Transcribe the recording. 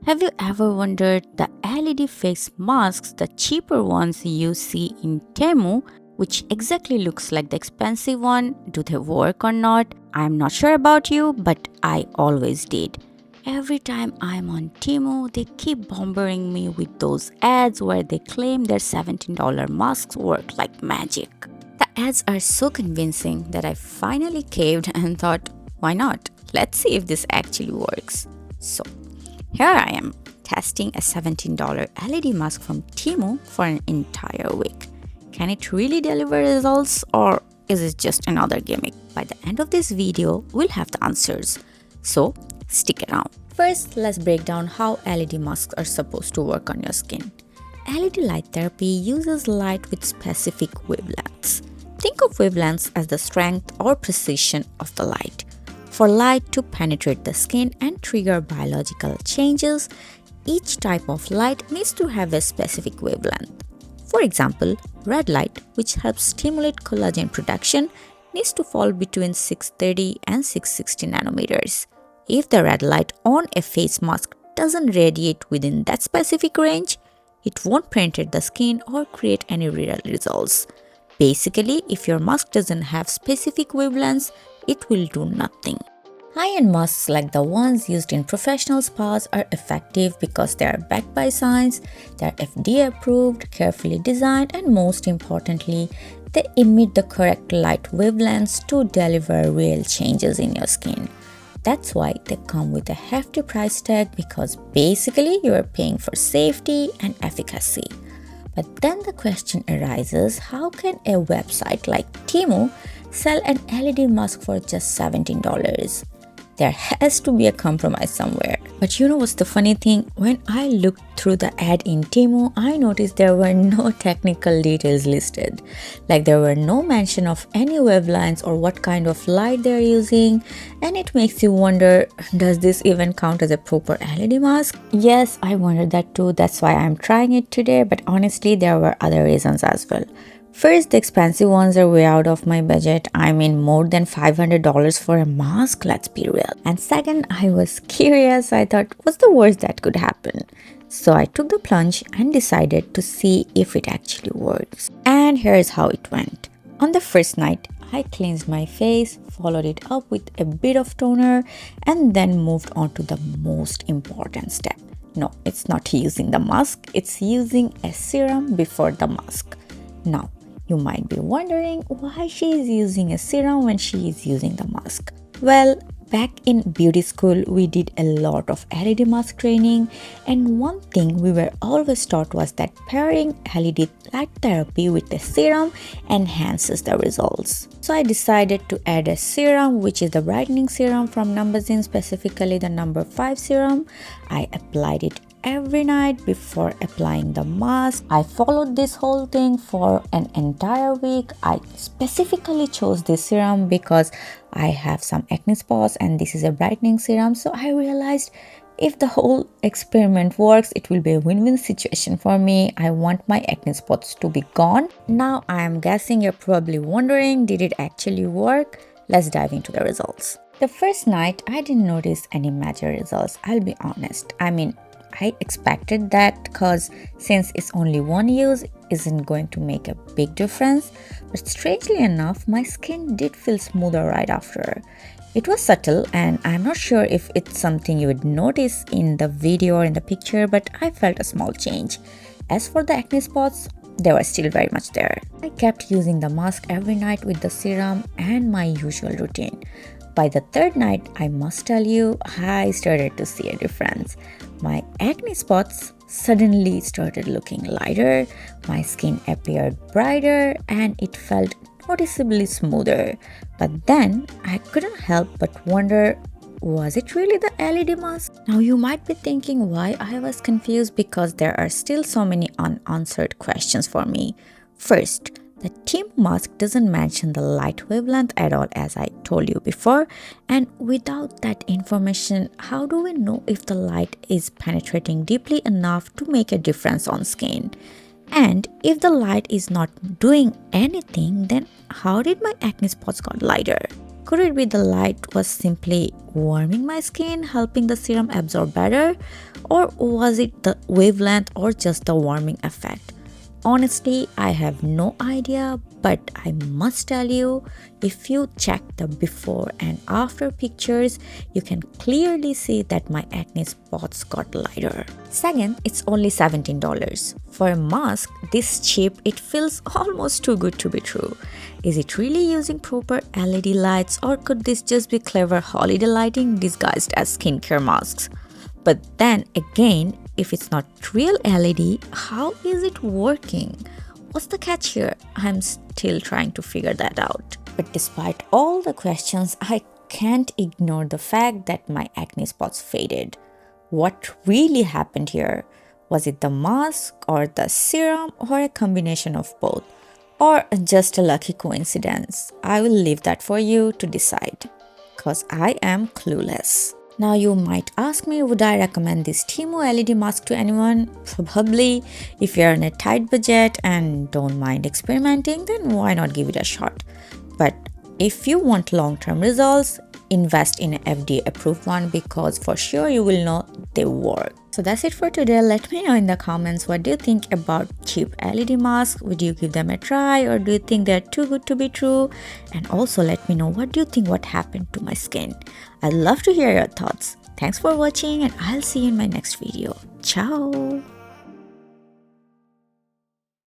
Have you ever wondered the LED face masks, the cheaper ones you see in Temu, which exactly looks like the expensive one? Do they work or not? I'm not sure about you, but I always did. Every time I'm on Temu, they keep bombarding me with those ads where they claim their $17 masks work like magic. The ads are so convincing that I finally caved and thought, why not? Let's see if this actually works. So, here I am, testing a $17 LED mask from Temu for an entire week. Can it really deliver results, or is it just another gimmick? By the end of this video, we'll have the answers. So, stick around. First, let's break down how LED masks are supposed to work on your skin. LED light therapy uses light with specific wavelengths. Think of wavelengths as the strength or precision of the light. For light to penetrate the skin and trigger biological changes, each type of light needs to have a specific wavelength. For example, red light, which helps stimulate collagen production, needs to fall between 630 and 660 nanometers. If the red light on a face mask doesn't radiate within that specific range, it won't penetrate the skin or create any real results. Basically, if your mask doesn't have specific wavelengths, it will do nothing. High-end masks like the ones used in professional spas are effective because they are backed by science, they are FDA approved, carefully designed, and most importantly, they emit the correct light wavelengths to deliver real changes in your skin. That's why they come with a hefty price tag, because basically you are paying for safety and efficacy. But then the question arises, how can a website like Temu sell an LED mask for just $17? There has to be a compromise somewhere. But you know what's the funny thing? When I looked through the ad in Temu, I noticed there were no technical details listed. Like there were no mention of any wavelengths or what kind of light they're using. And it makes you wonder, does this even count as a proper LED mask? Yes, I wondered that too. That's why I'm trying it today. But honestly, there were other reasons as well. First, the expensive ones are way out of my budget. I mean, more than $500 for a mask, let's be real. And second, I was curious. I thought, what's the worst that could happen? So I took the plunge and decided to see if it actually works. And here's how it went. On the first night, I cleansed my face, followed it up with a bit of toner, and then moved on to the most important step. No, it's not using the mask, it's using a serum before the mask. Now, you might be wondering why she is using a serum when she is using the mask. Well, back in beauty school, we did a lot of LED mask training, and one thing we were always taught was that pairing LED light therapy with a serum enhances the results. So I decided to add a serum, which is the brightening serum from Numbazin, specifically the number 5 serum. I applied it every night before applying the mask. I followed this whole thing for an entire week. I specifically chose this serum because I have some acne spots and this is a brightening serum. So I realized if the whole experiment works, it will be a win-win situation for me. I want my acne spots to be gone. Now I am guessing you're probably wondering, did it actually work? Let's dive into the results. The first night, I didn't notice any major results, I'll be honest. I expected that because since it's only one use, it isn't going to make a big difference. But strangely enough, my skin did feel smoother right after. It was subtle, and I'm not sure if it's something you would notice in the video or in the picture, but I felt a small change. As for the acne spots, they were still very much there. I kept using the mask every night with the serum and my usual routine. By the third night, I must tell you, I started to see a difference. My acne spots suddenly started looking lighter, my skin appeared brighter, and it felt noticeably smoother. But then, I couldn't help but wonder, was it really the LED mask? Now you might be thinking why I was confused, because there are still so many unanswered questions for me. First, the Temu mask doesn't mention the light wavelength at all, as I told you before, and without that information, how do we know if the light is penetrating deeply enough to make a difference on skin? And if the light is not doing anything, then how did my acne spots got lighter? Could it be the light was simply warming my skin, helping the serum absorb better? Or was it the wavelength or just the warming effect? Honestly, I have no idea, but I must tell you, if you check the before and after pictures, you can clearly see that my acne spots got lighter. Second, it's only $17. For a mask this cheap, it feels almost too good to be true. Is it really using proper LED lights, or could this just be clever holiday lighting disguised as skincare masks? But then again, if it's not real LED, how is it working? What's the catch here? I'm still trying to figure that out. But despite all the questions, I can't ignore the fact that my acne spots faded. What really happened here? Was it the mask or the serum or a combination of both? Or just a lucky coincidence? I will leave that for you to decide, cause I am clueless. Now you might ask me, would I recommend this Temu LED mask to anyone? Probably. If you're on a tight budget and don't mind experimenting, then why not give it a shot? But if you want long-term results, invest in an FDA approved one, because for sure you will know they work. So that's it for today. Let me know in the comments, what do you think about cheap LED masks? Would you give them a try, or do you think they're too good to be true? And also let me know, what do you think what happened to my skin? I'd love to hear your thoughts. Thanks for watching, and I'll see you in my next video. Ciao!